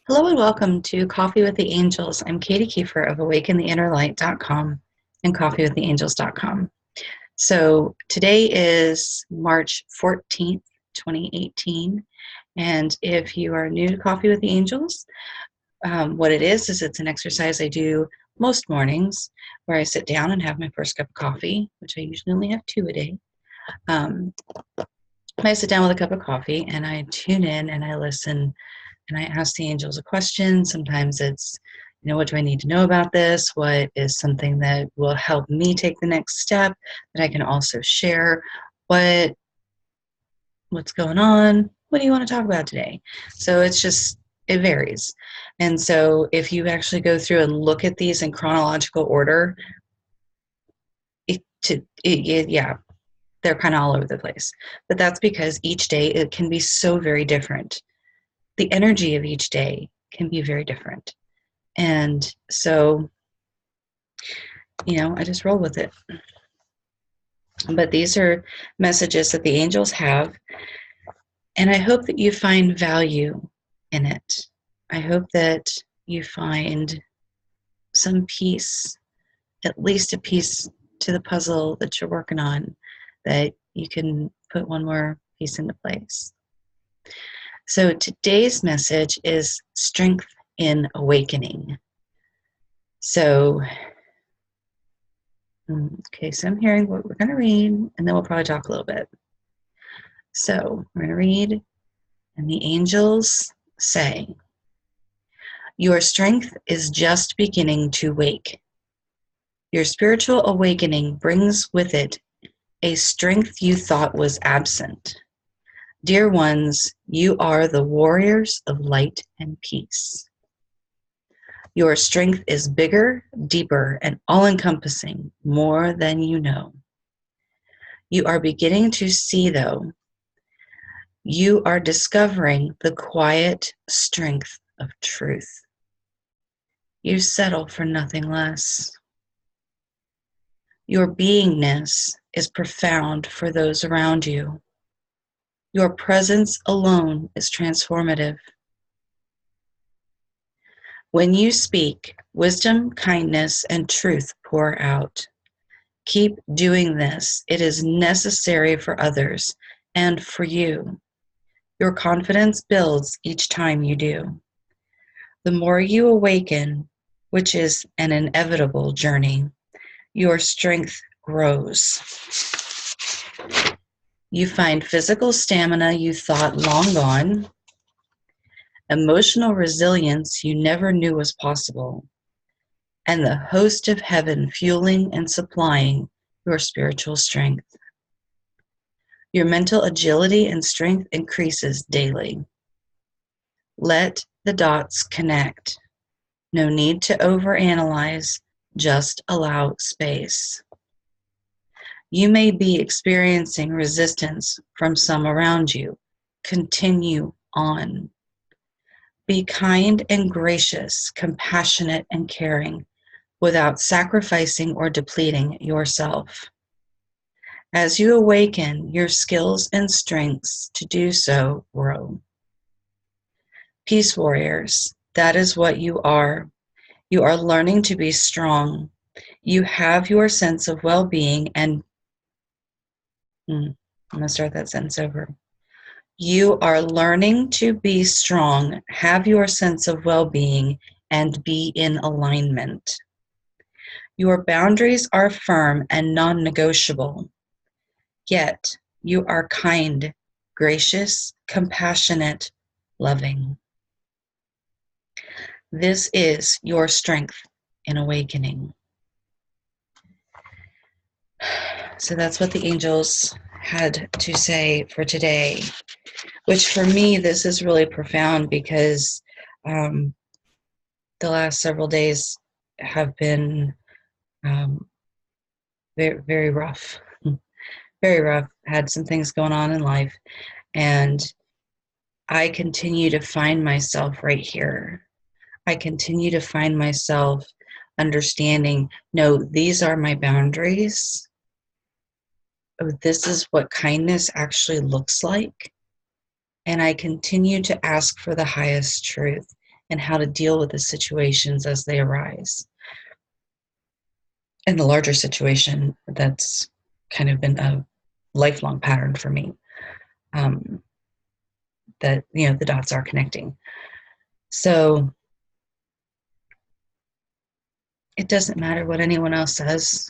Hello and welcome to Coffee with the Angels. I'm Katie Kiefer of awakentheinnerlight.com and coffeewiththeangels.com. So today is March 14th, 2018. And if you are new to Coffee with the Angels, what it is it's an exercise I do most mornings where I sit down and have my first cup of coffee, which I usually only have two a day. I sit down with a cup of coffee and I tune in and I listen and I ask the angels a question. Sometimes it's, what do I need to know about this? What is something that will help me take the next step that I can also share? What's going on? What do you want to talk about today? So it varies. And so if you actually go through and look at these in chronological order, they're kind of all over the place. But that's because each day it can be so very different. The energy of each day can be very different. And so, I just roll with it. But these are messages that the angels have, and I hope that you find value in it. I hope that you find some piece, at least a piece to the puzzle that you're working on, that you can put one more piece into place. So today's message is strength in awakening. So, so I'm hearing what we're going to read, and then we'll probably talk a little bit. So we're going to read, and the angels say, your strength is just beginning to wake. Your spiritual awakening brings with it a strength you thought was absent. Dear ones, you are the warriors of light and peace. Your strength is bigger, deeper, and all-encompassing, more than you know. You are beginning to see, though. You are discovering the quiet strength of truth. You settle for nothing less. Your beingness is profound for those around you. Your presence alone is transformative. When you speak, wisdom, kindness, and truth pour out. Keep doing this. It is necessary for others and for you. Your confidence builds each time you do. The more you awaken, which is an inevitable journey, your strength grows. You find physical stamina you thought long gone, emotional resilience you never knew was possible, and the host of heaven fueling and supplying your spiritual strength. Your mental agility and strength increases daily. Let the dots connect. No need to overanalyze, just allow space. You may be experiencing resistance from some around you. Continue on. Be kind and gracious, compassionate and caring, without sacrificing or depleting yourself. As you awaken, your skills and strengths to do so grow. Peace warriors, that is what you are. You are learning to be strong. You have your sense of well-being and I'm going to start that sentence over. You are learning to be strong, have your sense of well-being, and be in alignment. Your boundaries are firm and non-negotiable. Yet you are kind, gracious, compassionate, loving. This is your strength in awakening. So that's what the angels had to say for today, which for me, this is really profound because the last several days have been very, very rough. Very rough. Had some things going on in life, and I continue to find myself right here. I continue to find myself understanding, no, these are my boundaries. Oh, this is what kindness actually looks like. And I continue to ask for the highest truth and how to deal with the situations as they arise. And the larger situation, that's kind of been a lifelong pattern for me, that, the dots are connecting. So it doesn't matter what anyone else says.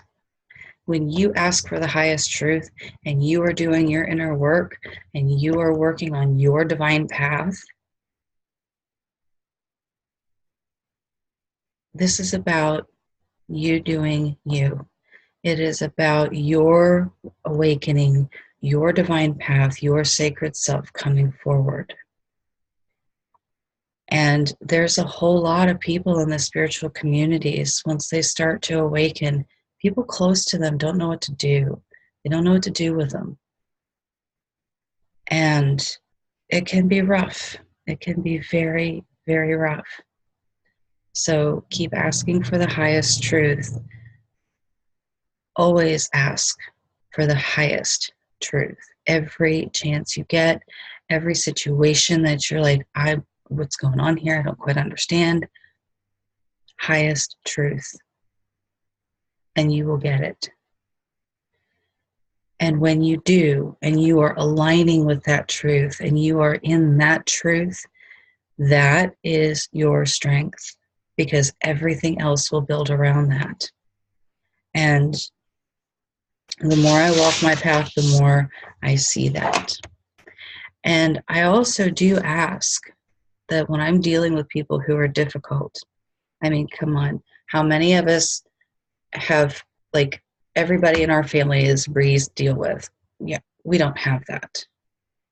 When you ask for the highest truth and you are doing your inner work and you are working on your divine path, this is about you doing you. It is about your awakening, your divine path, your sacred self coming forward. And there's a whole lot of people in the spiritual communities, once they start to awaken, people close to them don't know what to do. They don't know what to do with them. And it can be rough. It can be very, very rough. So keep asking for the highest truth. Always ask for the highest truth. Every chance you get, every situation that you're like, what's going on here? I don't quite understand. Highest truth. And you will get it. And when you do, and you are aligning with that truth, and you are in that truth, that is your strength, because everything else will build around that. And the more I walk my path, the more I see that. And I also do ask that when I'm dealing with people who are difficult, I mean, come on, how many of us have, like, everybody in our family is breeze to deal with? Yeah, we don't have that.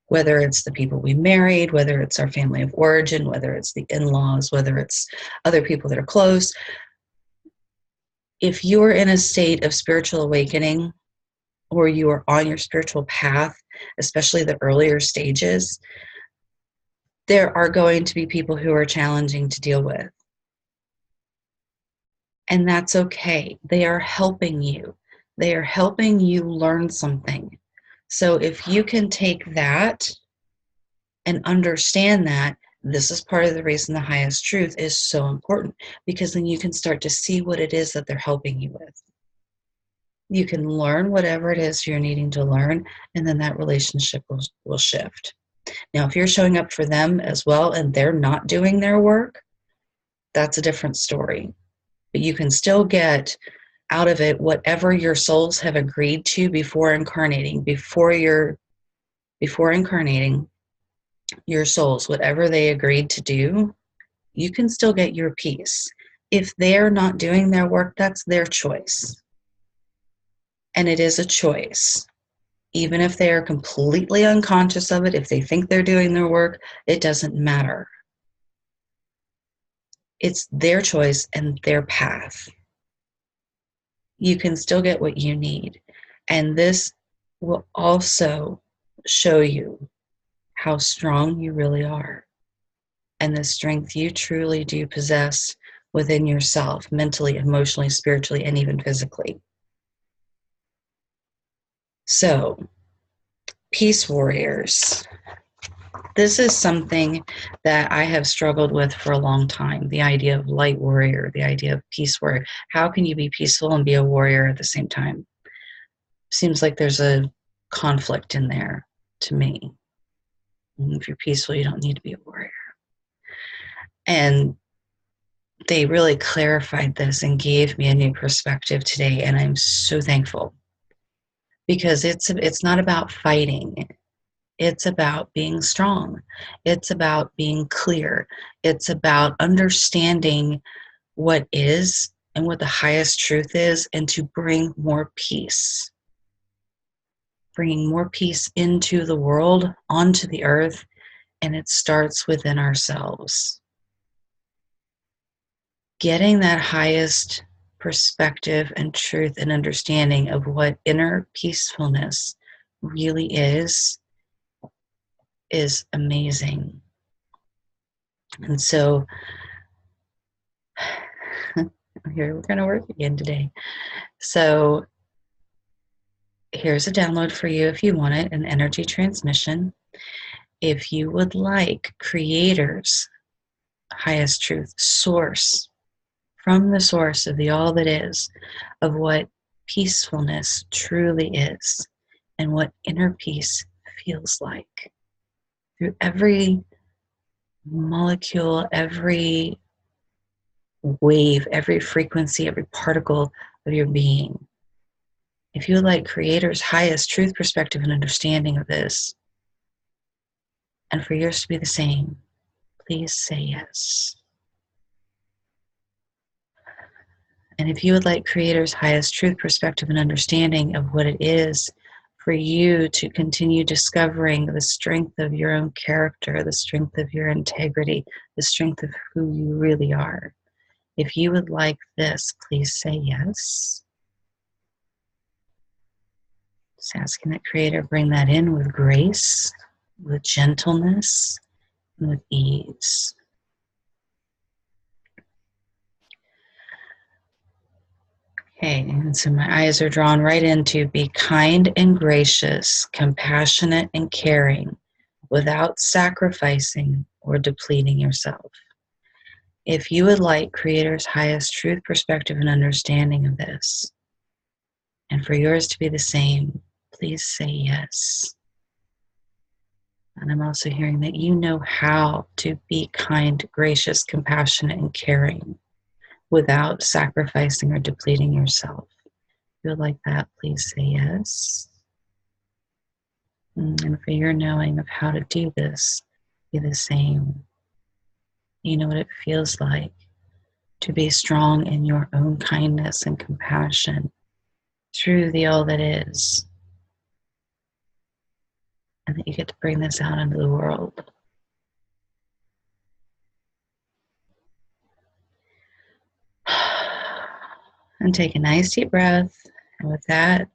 Whether it's the people we married, whether it's our family of origin, whether it's the in-laws, whether it's other people that are close. If you're in a state of spiritual awakening, or you are on your spiritual path, especially the earlier stages, there are going to be people who are challenging to deal with. And that's okay. They are helping you. They are helping you learn something. So if you can take that and understand that, this is part of the reason the highest truth is so important, because then you can start to see what it is that they're helping you with. You can learn whatever it is you're needing to learn, and then that relationship will shift. Now, if you're showing up for them as well and they're not doing their work, that's a different story. But you can still get out of it whatever your souls have agreed to before incarnating. Before incarnating, your souls, whatever they agreed to do, you can still get your peace. If they're not doing their work, that's their choice. And it is a choice. Even if they are completely unconscious of it, if they think they're doing their work, it doesn't matter. It's their choice and their path. You can still get what you need. And this will also show you how strong you really are, and the strength you truly do possess within yourself, mentally, emotionally, spiritually, and even physically. So, peace warriors. This is something that I have struggled with for a long time, the idea of light warrior, the idea of peace warrior. How can you be peaceful and be a warrior at the same time? Seems like there's a conflict in there to me. If you're peaceful, you don't need to be a warrior. And they really clarified this and gave me a new perspective today, and I'm so thankful, because it's not about fighting. It's about being strong. It's about being clear. It's about understanding what is and what the highest truth is, and to bring more peace. Bringing more peace into the world, onto the earth, and it starts within ourselves. Getting that highest perspective and truth and understanding of what inner peacefulness really is amazing. And so here we're going to work again today. So here's a download for you if you want it, an energy transmission. If you would like creators highest truth, source, from the source of the all that is, of what peacefulness truly is and what inner peace feels like. Through every molecule, every wave, every frequency, every particle of your being. If you would like Creator's highest truth, perspective, and understanding of this, and for yours to be the same, please say yes. And if you would like Creator's highest truth, perspective, and understanding of what it is for you to continue discovering the strength of your own character, the strength of your integrity, the strength of who you really are, if you would like this, please say yes. Just asking that Creator bring that in with grace, with gentleness, and with ease. Okay, and so my eyes are drawn right into be kind and gracious, compassionate and caring, without sacrificing or depleting yourself. If you would like Creator's highest truth, perspective, and understanding of this, and for yours to be the same, please say yes. And I'm also hearing that you know how to be kind, gracious, compassionate, and caring without sacrificing or depleting yourself. If you would like that, please say yes. And for your knowing of how to do this, be the same. You know what it feels like to be strong in your own kindness and compassion through the all that is. And that you get to bring this out into the world. And take a nice deep breath. And with that,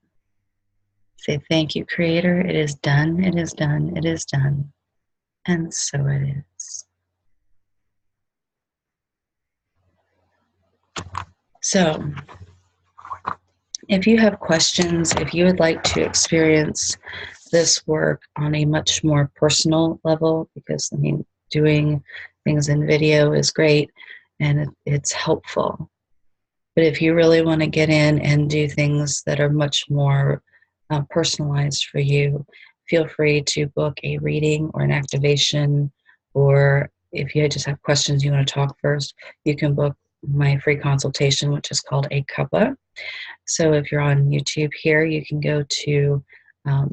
say thank you, Creator. It is done, it is done, it is done. And so it is. So, if you have questions, if you would like to experience this work on a much more personal level, because doing things in video is great and it's helpful. But if you really want to get in and do things that are much more personalized for you, feel free to book a reading or an activation, or if you just have questions you want to talk first, you can book my free consultation, which is called a cuppa. So if you're on YouTube here, you can go to,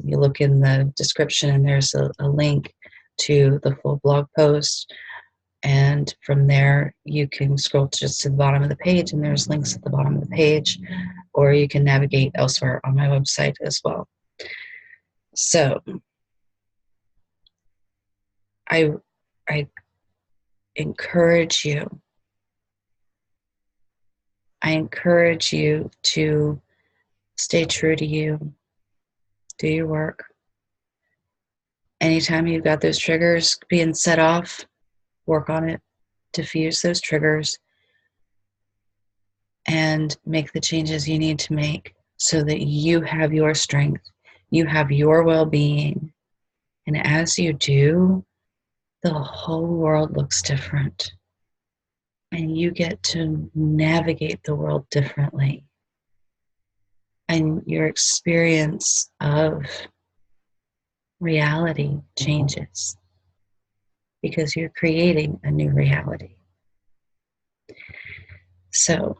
you look in the description and there's a link to the full blog post. And from there, you can scroll just to the bottom of the page and there's links at the bottom of the page, or you can navigate elsewhere on my website as well. So I encourage you. I encourage you to stay true to you, do your work. Anytime you've got those triggers being set off, work on it, diffuse those triggers, and make the changes you need to make so that you have your strength, you have your well-being. And as you do, the whole world looks different. And you get to navigate the world differently. And your experience of reality changes because you're creating a new reality. So,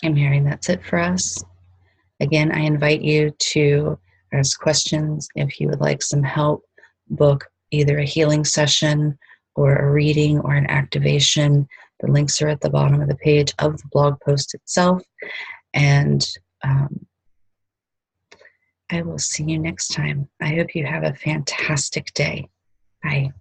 I'm hearing that's it for us. Again, I invite you to ask questions. If you would like some help, book either a healing session or a reading or an activation. The links are at the bottom of the page of the blog post itself. And I will see you next time. I hope you have a fantastic day. Bye.